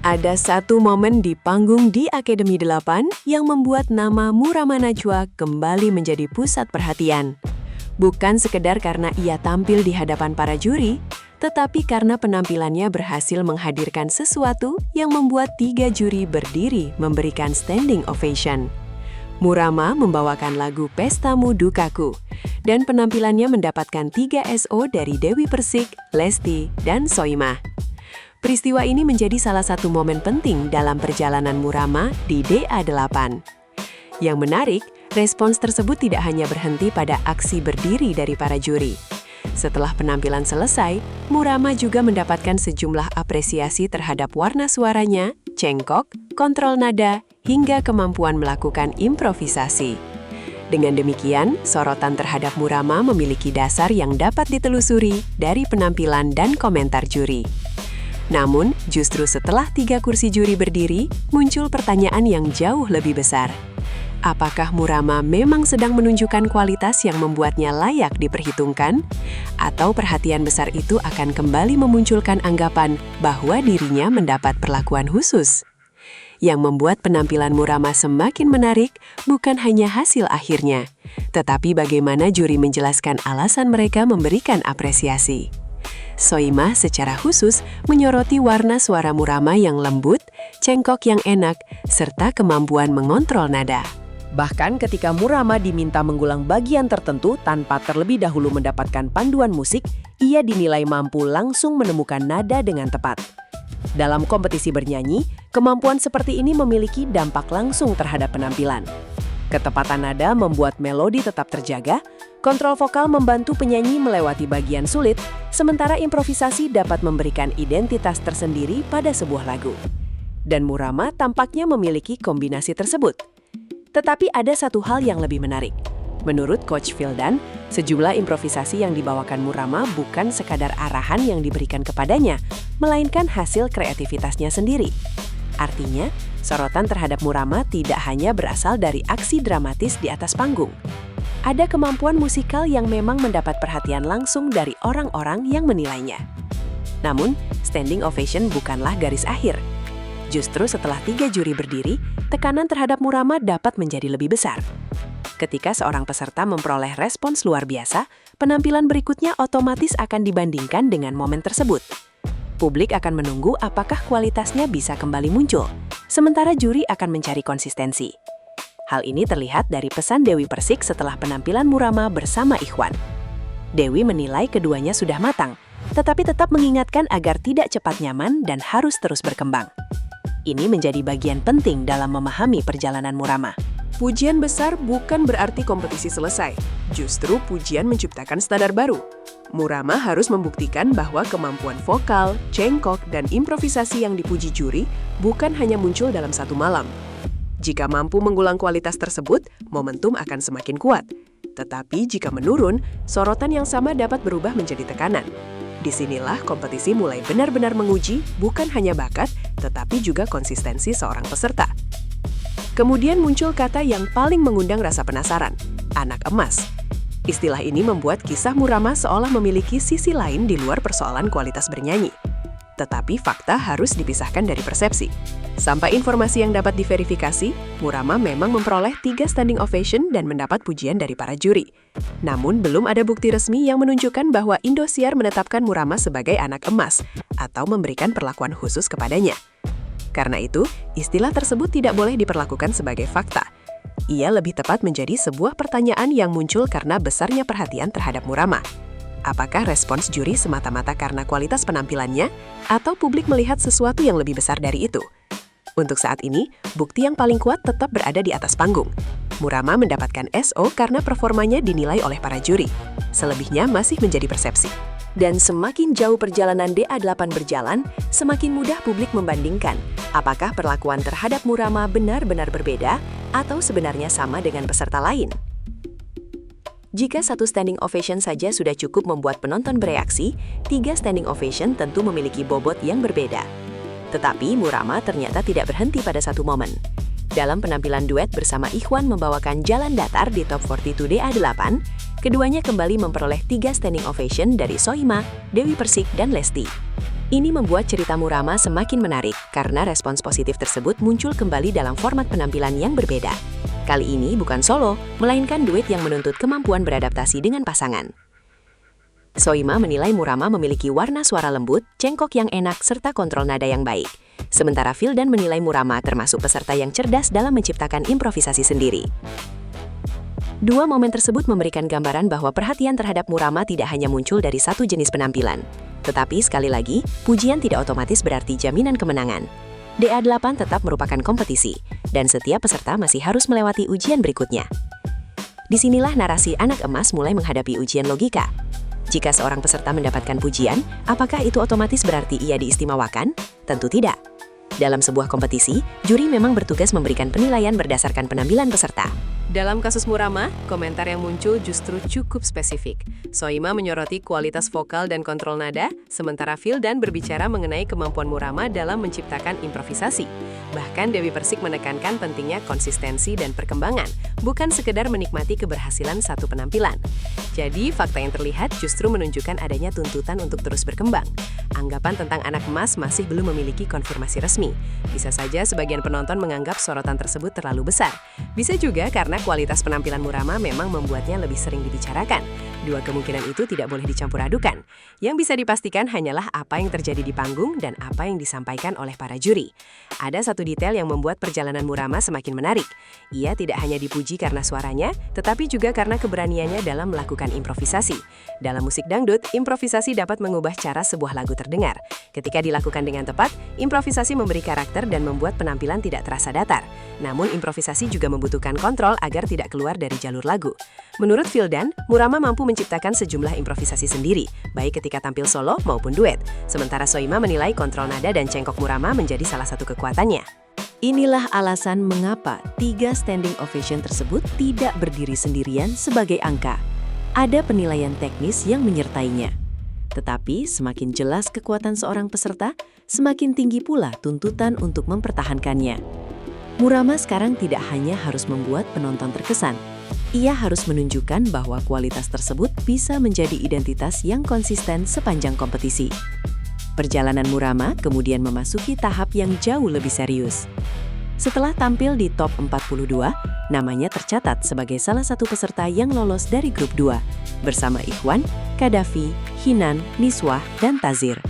Ada satu momen di panggung di Akademi 8 yang membuat nama Murama Najwa kembali menjadi pusat perhatian. Bukan sekedar karena ia tampil di hadapan para juri, tetapi karena penampilannya berhasil menghadirkan sesuatu yang membuat 3 juri berdiri memberikan standing ovation. Murama membawakan lagu Pestamu Dukaku, dan penampilannya mendapatkan 3 SO dari Dewi Persik, Lesti, dan Soimah. Peristiwa ini menjadi salah satu momen penting dalam perjalanan Murama di DA8. Yang menarik, respons tersebut tidak hanya berhenti pada aksi berdiri dari para juri. Setelah penampilan selesai, Murama juga mendapatkan sejumlah apresiasi terhadap warna suaranya, cengkok, kontrol nada, hingga kemampuan melakukan improvisasi. Dengan demikian, sorotan terhadap Murama memiliki dasar yang dapat ditelusuri dari penampilan dan komentar juri. Namun, justru setelah 3 kursi juri berdiri, muncul pertanyaan yang jauh lebih besar. Apakah Murama memang sedang menunjukkan kualitas yang membuatnya layak diperhitungkan? Atau perhatian besar itu akan kembali memunculkan anggapan bahwa dirinya mendapat perlakuan khusus? Yang membuat penampilan Murama semakin menarik bukan hanya hasil akhirnya, tetapi bagaimana juri menjelaskan alasan mereka memberikan apresiasi. Soimah secara khusus menyoroti warna suara Murama yang lembut, cengkok yang enak, serta kemampuan mengontrol nada. Bahkan ketika Murama diminta mengulang bagian tertentu tanpa terlebih dahulu mendapatkan panduan musik, ia dinilai mampu langsung menemukan nada dengan tepat. Dalam kompetisi bernyanyi, kemampuan seperti ini memiliki dampak langsung terhadap penampilan. Ketepatan nada membuat melodi tetap terjaga, kontrol vokal membantu penyanyi melewati bagian sulit, sementara improvisasi dapat memberikan identitas tersendiri pada sebuah lagu. Dan Murama tampaknya memiliki kombinasi tersebut. Tetapi ada satu hal yang lebih menarik. Menurut Coach Vildan, sejumlah improvisasi yang dibawakan Murama bukan sekadar arahan yang diberikan kepadanya, melainkan hasil kreativitasnya sendiri. Artinya, sorotan terhadap Murama tidak hanya berasal dari aksi dramatis di atas panggung. Ada kemampuan musikal yang memang mendapat perhatian langsung dari orang-orang yang menilainya. Namun, standing ovation bukanlah garis akhir. Justru setelah 3 juri berdiri, tekanan terhadap Murama dapat menjadi lebih besar. Ketika seorang peserta memperoleh respons luar biasa, penampilan berikutnya otomatis akan dibandingkan dengan momen tersebut. Publik akan menunggu apakah kualitasnya bisa kembali muncul, sementara juri akan mencari konsistensi. Hal ini terlihat dari pesan Dewi Persik setelah penampilan Murama bersama Ikhwan. Dewi menilai keduanya sudah matang, tetapi tetap mengingatkan agar tidak cepat nyaman dan harus terus berkembang. Ini menjadi bagian penting dalam memahami perjalanan Murama. Pujian besar bukan berarti kompetisi selesai. Justru pujian menciptakan standar baru. Murama harus membuktikan bahwa kemampuan vokal, cengkok, dan improvisasi yang dipuji juri bukan hanya muncul dalam satu malam. Jika mampu mengulang kualitas tersebut, momentum akan semakin kuat. Tetapi jika menurun, sorotan yang sama dapat berubah menjadi tekanan. Disinilah kompetisi mulai benar-benar menguji bukan hanya bakat, tetapi juga konsistensi seorang peserta. Kemudian muncul kata yang paling mengundang rasa penasaran, anak emas. Istilah ini membuat kisah Murama seolah memiliki sisi lain di luar persoalan kualitas bernyanyi. Tetapi fakta harus dipisahkan dari persepsi. Sampai informasi yang dapat diverifikasi, Murama memang memperoleh 3 standing ovation dan mendapat pujian dari para juri. Namun belum ada bukti resmi yang menunjukkan bahwa Indosiar menetapkan Murama sebagai anak emas atau memberikan perlakuan khusus kepadanya. Karena itu, istilah tersebut tidak boleh diperlakukan sebagai fakta. Ia lebih tepat menjadi sebuah pertanyaan yang muncul karena besarnya perhatian terhadap Murama. Apakah respons juri semata-mata karena kualitas penampilannya, atau publik melihat sesuatu yang lebih besar dari itu? Untuk saat ini, bukti yang paling kuat tetap berada di atas panggung. Murama mendapatkan SO karena performanya dinilai oleh para juri. Selebihnya masih menjadi persepsi. Dan semakin jauh perjalanan DA8 berjalan, semakin mudah publik membandingkan apakah perlakuan terhadap Murama benar-benar berbeda atau sebenarnya sama dengan peserta lain. Jika 1 standing ovation saja sudah cukup membuat penonton bereaksi, 3 standing ovation tentu memiliki bobot yang berbeda. Tetapi Murama ternyata tidak berhenti pada satu momen. Dalam penampilan duet bersama Ikhwan membawakan Jalan Datar di Top 42 DA8, keduanya kembali memperoleh 3 standing ovation dari Soimah, Dewi Persik, dan Lesti. Ini membuat cerita Murama semakin menarik karena respons positif tersebut muncul kembali dalam format penampilan yang berbeda. Kali ini bukan solo, melainkan duet yang menuntut kemampuan beradaptasi dengan pasangan. Soima menilai Murama memiliki warna suara lembut, cengkok yang enak, serta kontrol nada yang baik. Sementara Vildan menilai Murama termasuk peserta yang cerdas dalam menciptakan improvisasi sendiri. Dua momen tersebut memberikan gambaran bahwa perhatian terhadap Murama tidak hanya muncul dari satu jenis penampilan. Tetapi sekali lagi, pujian tidak otomatis berarti jaminan kemenangan. DA8 tetap merupakan kompetisi, dan setiap peserta masih harus melewati ujian berikutnya. Disinilah narasi anak emas mulai menghadapi ujian logika. Jika seorang peserta mendapatkan pujian, apakah itu otomatis berarti ia diistimewakan? Tentu tidak. Dalam sebuah kompetisi, juri memang bertugas memberikan penilaian berdasarkan penampilan peserta. Dalam kasus Murama, komentar yang muncul justru cukup spesifik. Soima menyoroti kualitas vokal dan kontrol nada, sementara Vildan berbicara mengenai kemampuan Murama dalam menciptakan improvisasi. Bahkan Dewi Persik menekankan pentingnya konsistensi dan perkembangan, bukan sekedar menikmati keberhasilan satu penampilan. Jadi, fakta yang terlihat justru menunjukkan adanya tuntutan untuk terus berkembang. Anggapan tentang anak emas masih belum memiliki konfirmasi resmi. Bisa saja sebagian penonton menganggap sorotan tersebut terlalu besar. Bisa juga karena kualitas penampilan Murama memang membuatnya lebih sering dibicarakan. Dua kemungkinan itu tidak boleh dicampur adukan. Yang bisa dipastikan hanyalah apa yang terjadi di panggung dan apa yang disampaikan oleh para juri. Ada satu detail yang membuat perjalanan Murama semakin menarik. Ia tidak hanya dipuji karena suaranya, tetapi juga karena keberaniannya dalam melakukan improvisasi. Dalam musik dangdut, improvisasi dapat mengubah cara sebuah lagu terdengar. Ketika dilakukan dengan tepat, improvisasi memberi karakter dan membuat penampilan tidak terasa datar. Namun, improvisasi juga membutuhkan kontrol agar tidak keluar dari jalur lagu. Menurut Vildan, Murama mampu menciptakan sejumlah improvisasi sendiri, baik ketika tampil solo maupun duet. Sementara Soima menilai kontrol nada dan cengkok Murama menjadi salah satu kekuatannya. Inilah alasan mengapa 3 standing ovation tersebut tidak berdiri sendirian sebagai angka. Ada penilaian teknis yang menyertainya. Tetapi semakin jelas kekuatan seorang peserta, semakin tinggi pula tuntutan untuk mempertahankannya. Murama sekarang tidak hanya harus membuat penonton terkesan, ia harus menunjukkan bahwa kualitas tersebut bisa menjadi identitas yang konsisten sepanjang kompetisi. Perjalanan Murama kemudian memasuki tahap yang jauh lebih serius. Setelah tampil di top 42, namanya tercatat sebagai salah satu peserta yang lolos dari grup 2, bersama Ikhwan, Kadafi, Hinan, Niswah, dan Tazir.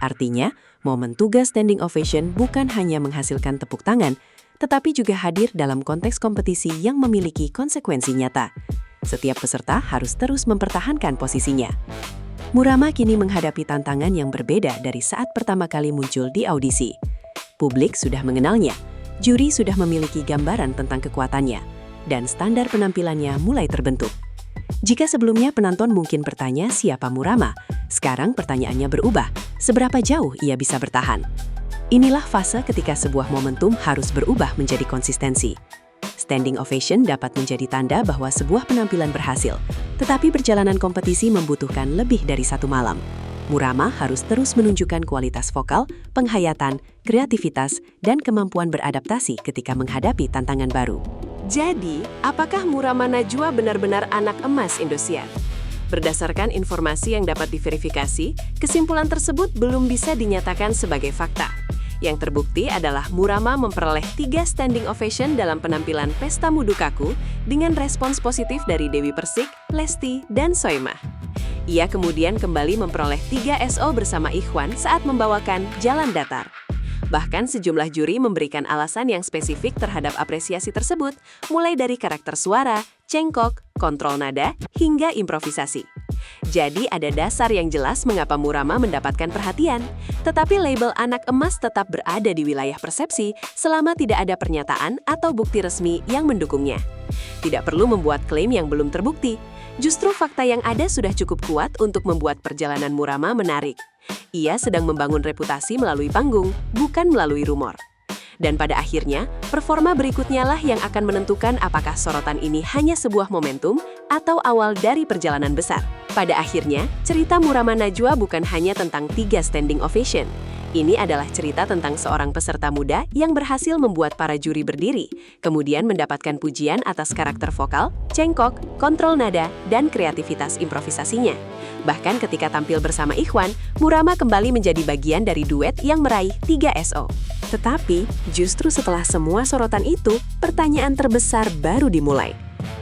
Artinya, momen tugas standing ovation bukan hanya menghasilkan tepuk tangan, tetapi juga hadir dalam konteks kompetisi yang memiliki konsekuensi nyata. Setiap peserta harus terus mempertahankan posisinya. Murama kini menghadapi tantangan yang berbeda dari saat pertama kali muncul di audisi. Publik sudah mengenalnya, juri sudah memiliki gambaran tentang kekuatannya, dan standar penampilannya mulai terbentuk. Jika sebelumnya penonton mungkin bertanya siapa Murama, sekarang pertanyaannya berubah, seberapa jauh ia bisa bertahan? Inilah fase ketika sebuah momentum harus berubah menjadi konsistensi. Standing ovation dapat menjadi tanda bahwa sebuah penampilan berhasil, tetapi perjalanan kompetisi membutuhkan lebih dari satu malam. Murama harus terus menunjukkan kualitas vokal, penghayatan, kreativitas, dan kemampuan beradaptasi ketika menghadapi tantangan baru. Jadi, apakah Murama Najwa benar-benar anak emas Indosiar? Berdasarkan informasi yang dapat diverifikasi, kesimpulan tersebut belum bisa dinyatakan sebagai fakta. Yang terbukti adalah Murama memperoleh 3 standing ovation dalam penampilan Pesta Mudukaku dengan respons positif dari Dewi Persik, Lesti, dan Soima. Ia kemudian kembali memperoleh 3 SO bersama Ikhwan saat membawakan Jalan Datar. Bahkan sejumlah juri memberikan alasan yang spesifik terhadap apresiasi tersebut, mulai dari karakter suara, cengkok, kontrol nada, hingga improvisasi. Jadi ada dasar yang jelas mengapa Murama mendapatkan perhatian, tetapi label anak emas tetap berada di wilayah persepsi selama tidak ada pernyataan atau bukti resmi yang mendukungnya. Tidak perlu membuat klaim yang belum terbukti, justru fakta yang ada sudah cukup kuat untuk membuat perjalanan Murama menarik. Ia sedang membangun reputasi melalui panggung, bukan melalui rumor. Dan pada akhirnya, performa berikutnya lah yang akan menentukan apakah sorotan ini hanya sebuah momentum atau awal dari perjalanan besar. Pada akhirnya, cerita Murama Najwa bukan hanya tentang 3 standing ovation. Ini adalah cerita tentang seorang peserta muda yang berhasil membuat para juri berdiri, kemudian mendapatkan pujian atas karakter vokal, cengkok, kontrol nada, dan kreativitas improvisasinya. Bahkan ketika tampil bersama Ikhwan, Murama kembali menjadi bagian dari duet yang meraih 3 SO. Tetapi, justru setelah semua sorotan itu, pertanyaan terbesar baru dimulai.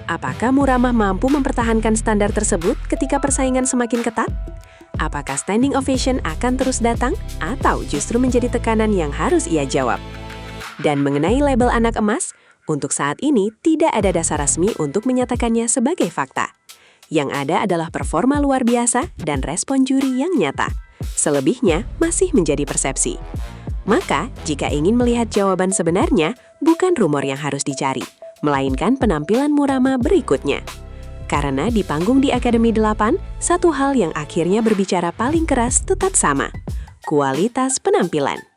Apakah Murama mampu mempertahankan standar tersebut ketika persaingan semakin ketat? Apakah standing ovation akan terus datang atau justru menjadi tekanan yang harus ia jawab? Dan mengenai label anak emas, untuk saat ini tidak ada dasar resmi untuk menyatakannya sebagai fakta. Yang ada adalah performa luar biasa dan respon juri yang nyata. Selebihnya masih menjadi persepsi. Maka, jika ingin melihat jawaban sebenarnya, bukan rumor yang harus dicari, melainkan penampilan Murama berikutnya. Karena di panggung di Akademi 8, satu hal yang akhirnya berbicara paling keras tetap sama, kualitas penampilan.